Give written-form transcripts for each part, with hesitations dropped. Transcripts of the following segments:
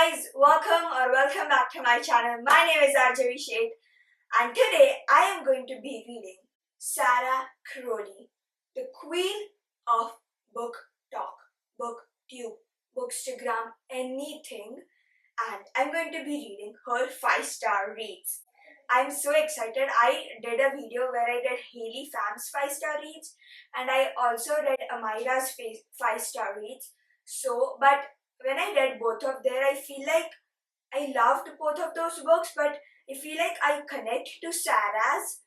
guys, welcome back to my channel. My name is Arjavi Sheth, and today I am going to be reading Sarah Crowley, the queen of book talk, booktube, bookstagram, anything, and I'm going to be reading her 5-star reads. I'm so excited. I did a video where I did Haley Pham's 5-star reads, and I also read Amira's 5-star reads. But when I read both of them, I feel like I loved both of those books, but I feel like I connect to Sarah's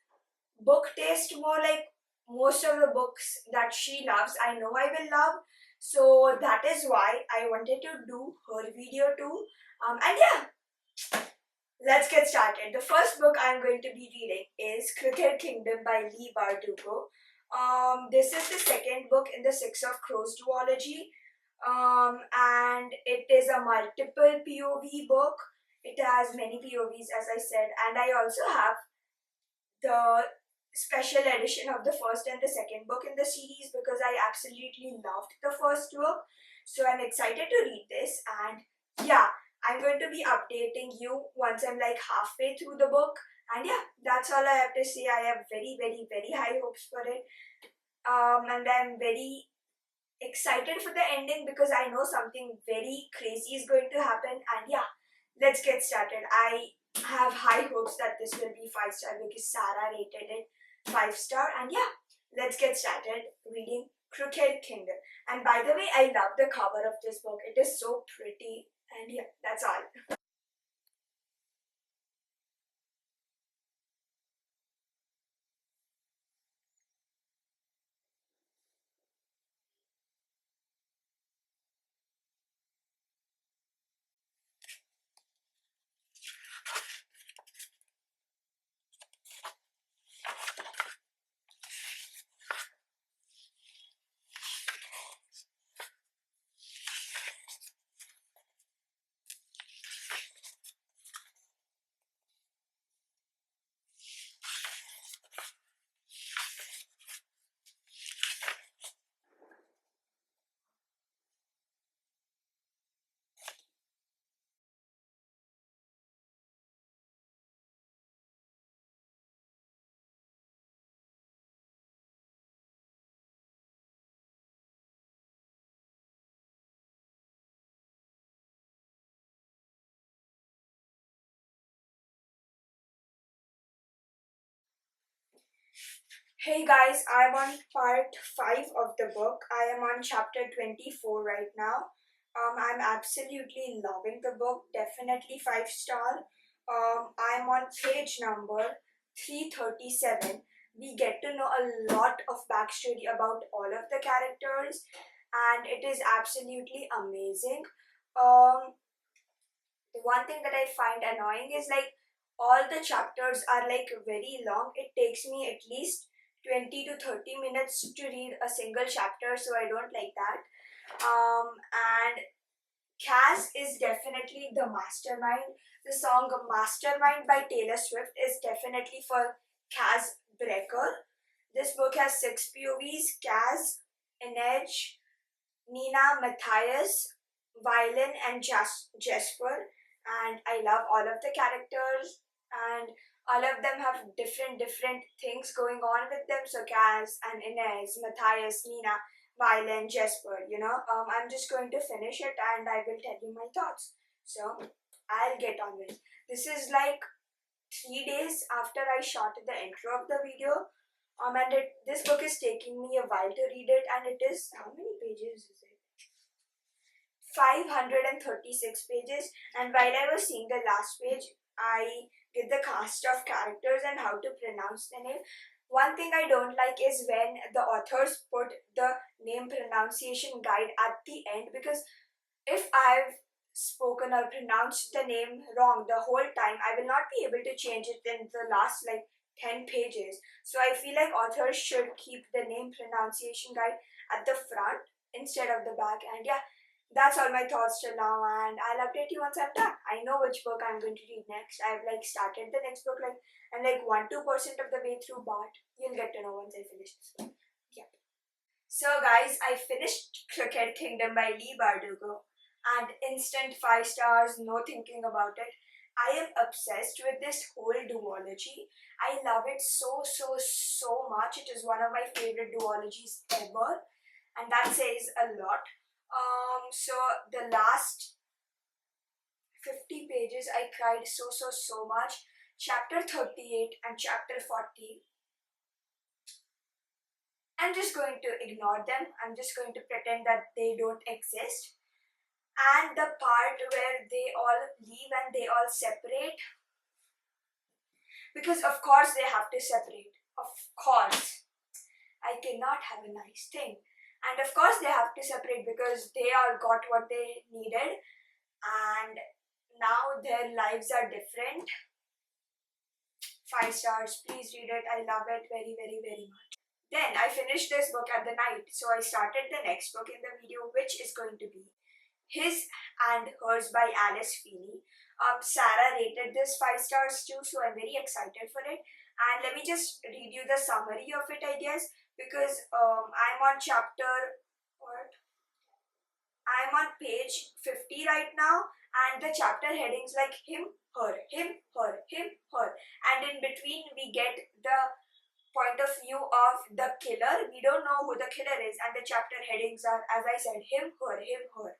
book taste more. Like most of the books that she loves, I know I will love. So that is why I wanted to do her video too. And yeah, let's get started. The first book I'm going to be reading is Crooked Kingdom by Leigh Bardugo. This is the second book in the Six of Crows duology, and it is a multiple POV book. It has many POVs, as I said, and I also have the special edition of the first and the second book in the series because I absolutely loved the first book. So I'm excited to read this, and yeah, I'm going to be updating you once I'm like halfway through the book. And yeah, that's all I have to say. I have very, very, very high hopes for it. And I'm very excited for the ending because I know something very crazy is going to happen. And yeah, let's get started. I have high hopes that this will be 5-star because Sarah rated it 5-star. And yeah, let's get started reading Crooked Kingdom. And by the way, I love the cover of this book. It is so pretty. And yeah, that's all. Hey guys, I'm on part 5 of the book. I am on chapter 24 right now. I'm absolutely loving the book, definitely 5-star. I'm on page number 337. We get to know a lot of backstory about all of the characters, and it is absolutely amazing. The one thing that I find annoying is like all the chapters are like very long. It takes me at least 20 to 30 minutes to read a single chapter, so I don't like that. And Kaz is definitely the mastermind. The song Mastermind by Taylor Swift is definitely for Kaz Brecker. This book has 6 POVs: Kaz, Inej, Nina, Matthias, Violin, and Jesper. And I love all of the characters, and all of them have different things going on with them. So Kaz and Inez, Matthias, Nina, Violin, Jesper. I'm just going to finish it, and I will tell you my thoughts. So I'll get on with it. This is like 3 days after I shot the intro of the video. This book is taking me a while to read it, and it is, how many pages is it? 536 pages. And while I was seeing the last page, I did the cast of characters and how to pronounce the name. One thing I don't like is when the authors put the name pronunciation guide at the end, because if I've spoken or pronounced the name wrong the whole time, I will not be able to change it in the last like 10 pages. So I feel like authors should keep the name pronunciation guide at the front instead of the back. And yeah, that's all my thoughts till now, and I'll update you once I'm done. I know which book I'm going to read next. I've like started the next book, like I'm like 1-2% of the way through, but you'll get to know once I finish this one. Yep. So guys, I finished Crooked Kingdom by Leigh Bardugo, and instant 5 stars, no thinking about it. I am obsessed with this whole duology. I love it so much. It is one of my favorite duologies ever, and that says a lot. So the last 50 pages, I cried so much. Chapter 38 and chapter 40. I'm just going to ignore them. I'm just going to pretend that they don't exist. And the part where they all leave and they all separate, because of course they have to separate. Of course. I cannot have a nice thing. And of course they have to separate because they all got what they needed and now their lives are different. 5 stars, please read it. I love it very much. Then I finished this book at the night, so I started the next book in the video, which is going to be His and Hers by Alice Feeney. Sarah rated this 5 stars too, so I'm very excited for it. And let me just read you the summary of it, I guess, because I'm on I'm on page 50 right now, and the chapter headings like him, her, him, her, him, her, and in between we get the point of view of the killer. We don't know who the killer is, and the chapter headings are, as I said, him, her, him, her.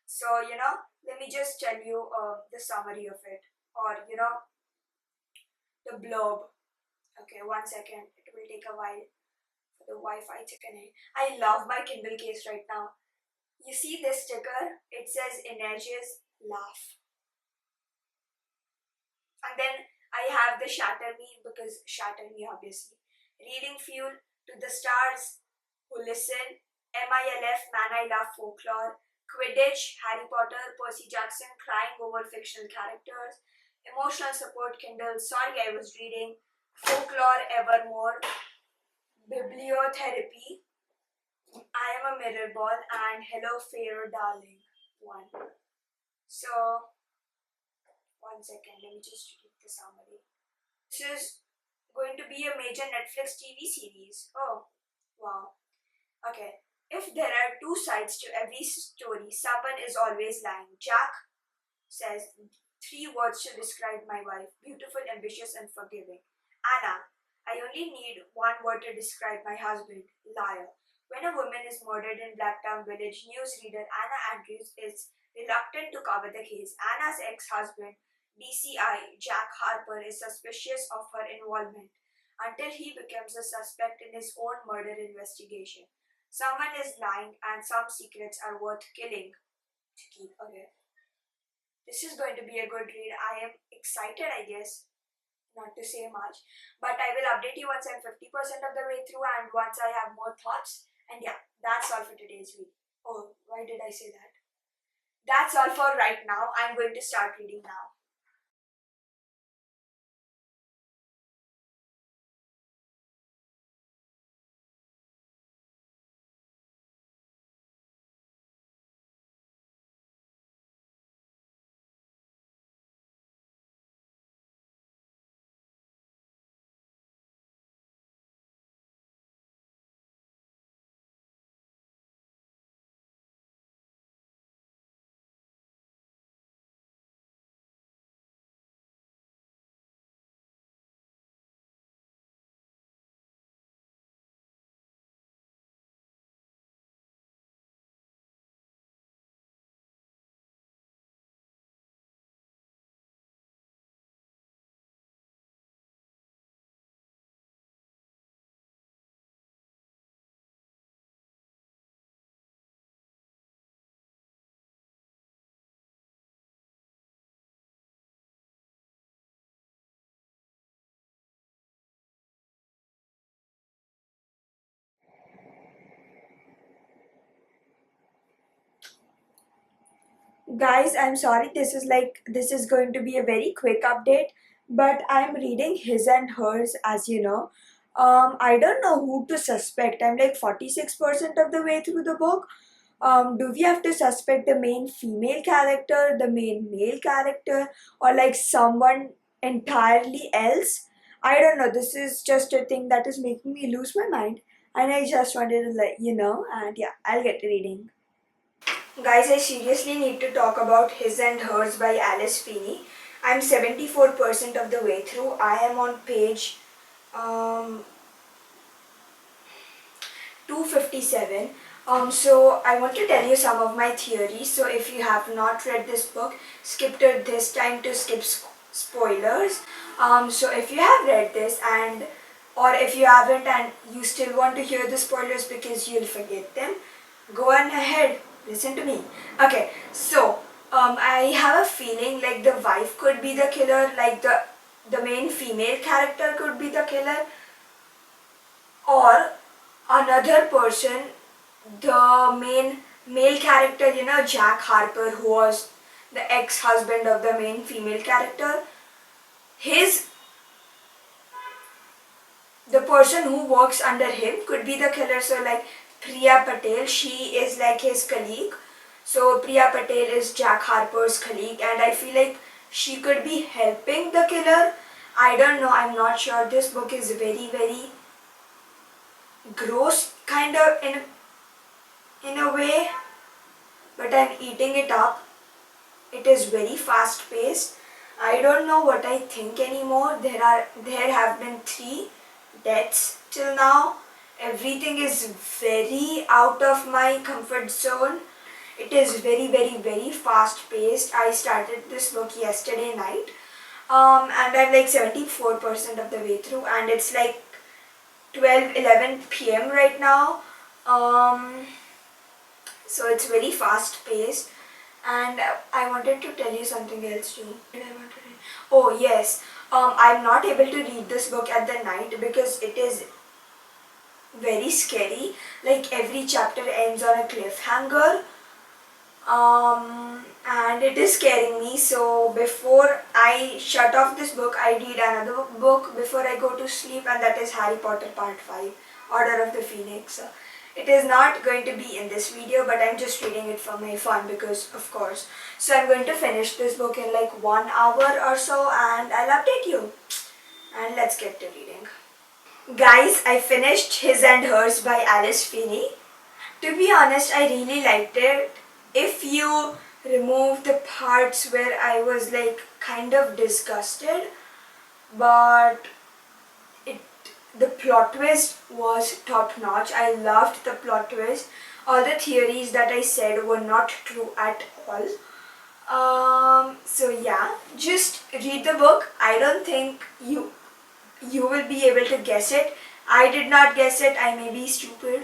So, let me just tell you the summary of it, or, the blurb. Okay, 1 second. It will take a while for the Wi-Fi to connect. I love my Kindle case right now. You see this sticker? It says Energia's laugh. And then I have the Shatter Me, because Shatter Me obviously. Reading fuel to the stars who listen. MILF, Man I Love Folklore. Quidditch, Harry Potter, Percy Jackson, crying over fictional characters. Emotional support, Kindle, Sorry I Was Reading. Folklore, Evermore. Bibliotherapy, I Am a Mirror Ball, and Hello Pharaoh Darling 1. So, 1 second, let me just read the summary. This is going to be a major Netflix TV series. Oh, wow. Okay. If there are two sides to every story, someone is always lying. Jack says 3 words to describe my wife: beautiful, ambitious, and forgiving. Anna, I only need 1 word to describe my husband: liar. When a woman is murdered in Blacktown Village, newsreader Anna Andrews is reluctant to cover the case. Anna's ex-husband, DCI Jack Harper, is suspicious of her involvement until he becomes a suspect in his own murder investigation. Someone is lying and some secrets are worth killing to keep. Okay. This is going to be a good read. I am excited, I guess. Not to say much. But I will update you once I'm 50% of the way through and once I have more thoughts. And yeah, that's all for today's video. Oh, why did I say that? That's all for right now. I'm going to start reading now. Guys, I'm sorry, this is going to be a very quick update, but I'm reading His and Hers, as you know. I don't know who to suspect. I'm like 46% of the way through the book. Do we have to suspect the main female character, the main male character, or like someone entirely else? I don't know. This is just a thing that is making me lose my mind, and I just wanted to let you know. And yeah, I'll get reading. Guys, I seriously need to talk about His and Hers by Alice Feeney. I'm 74% of the way through. I am on page um, 257. So I want to tell you some of my theories. So if you have not read this book, skip to this time to skip spoilers. So if you have read this and or if you haven't and you still want to hear the spoilers because you'll forget them, go on ahead, listen to me. Okay, so I have a feeling like the wife could be the killer, like the main female character could be the killer, or another person, the main male character, Jack Harper, who was the ex-husband of the main female character, his the person who works under him could be the killer. So like Priya Patel, she is like his colleague. So Priya Patel is Jack Harper's colleague, and I feel like she could be helping the killer. I don't know, I'm not sure. This book is very, very gross kind of in a way, but I'm eating it up. It is very fast paced. I don't know what I think anymore. There have been 3 deaths till now. Everything is very out of my comfort zone. It is very, very, very fast paced. I started this book yesterday night. And I'm like 74% of the way through, and it's like 12:11 p.m. right now. So it's very fast paced, and I wanted to tell you something else too. Did I want to read? Oh yes, I'm not able to read this book at the night because it is very scary. Like every chapter ends on a cliffhanger, and it is scaring me. So before I shut off this book, I read another book before I go to sleep, and that is Harry Potter Part 5, Order of the Phoenix. It is not going to be in this video, but I'm just reading it for my fun because of course. So I'm going to finish this book in like 1 hour or so, and I'll update you. And let's get to reading. Guys, I finished His and Hers by Alice Feeney. To be honest, I really liked it. If you remove the parts where I was like kind of disgusted, but it the plot twist was top notch. I loved the plot twist. All the theories that I said were not true at all. So yeah, just read the book. I don't think you will be able to guess it. I did not guess it. I may be stupid,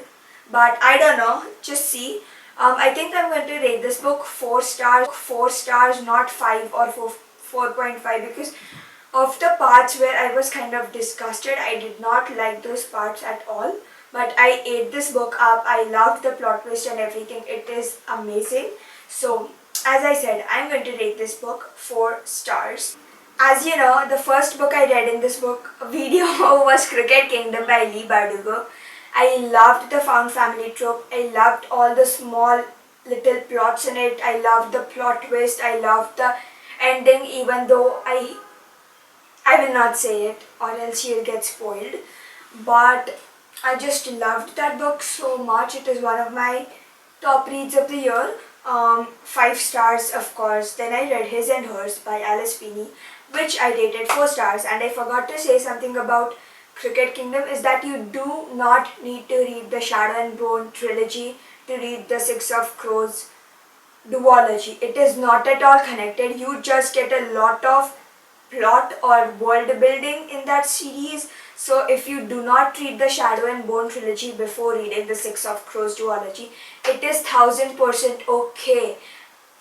but I don't know. Just see. I think I'm going to rate this book 4 stars. 4 stars, not 5 or 4.5, because of the parts where I was kind of disgusted. I did not like those parts at all. But I ate this book up. I loved the plot twist and everything. It is amazing. So, as I said, I'm going to rate this book 4 stars. As you know, the first book I read in this book video was Crooked Kingdom by Leigh Bardugo. I loved the found family trope. I loved all the small little plots in it. I loved the plot twist. I loved the ending, even though I will not say it or else you'll get spoiled. But I just loved that book so much. It is one of my top reads of the year. 5 stars, of course. Then I read His and Hers by Alice Feeney, which I rated 4 stars. And I forgot to say something about Crooked Kingdom is that you do not need to read the Shadow and Bone trilogy to read the Six of Crows duology. It is not at all connected. You just get a lot of plot or world building in that series. So if you do not read the Shadow and Bone trilogy before reading the Six of Crows duology, it is 1000% okay.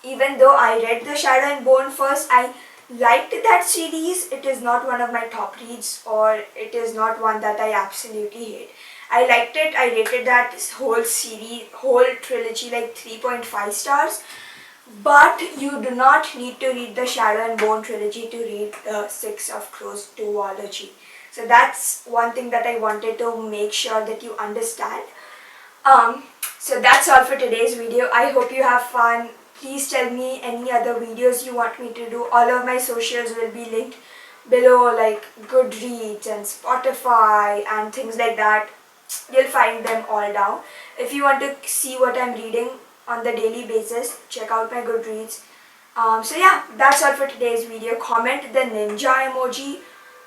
Even though I read the Shadow and Bone first, I liked that series. It is not one of my top reads, or it is not one that I absolutely hate. I liked it. I rated that whole series, whole trilogy like 3.5 stars. But you do not need to read the Shadow and Bone trilogy to read the Six of Crows duology. So that's one thing that I wanted to make sure that you understand. So that's all for today's video. I hope you have fun. Please tell me any other videos you want me to do. All of my socials will be linked below, like Goodreads and Spotify and things like that. You'll find them all down. If you want to see what I'm reading, on the daily basis. Check out my Goodreads. So yeah, that's all for today's video. Comment the ninja emoji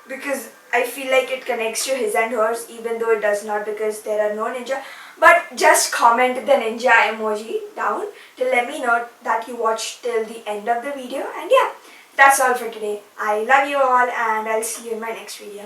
because I feel like it connects to his and hers, even though it does not because there are no ninja. But just comment the ninja emoji down to let me know that you watched till the end of the video. And yeah, that's all for today. I love you all and I'll see you in my next video.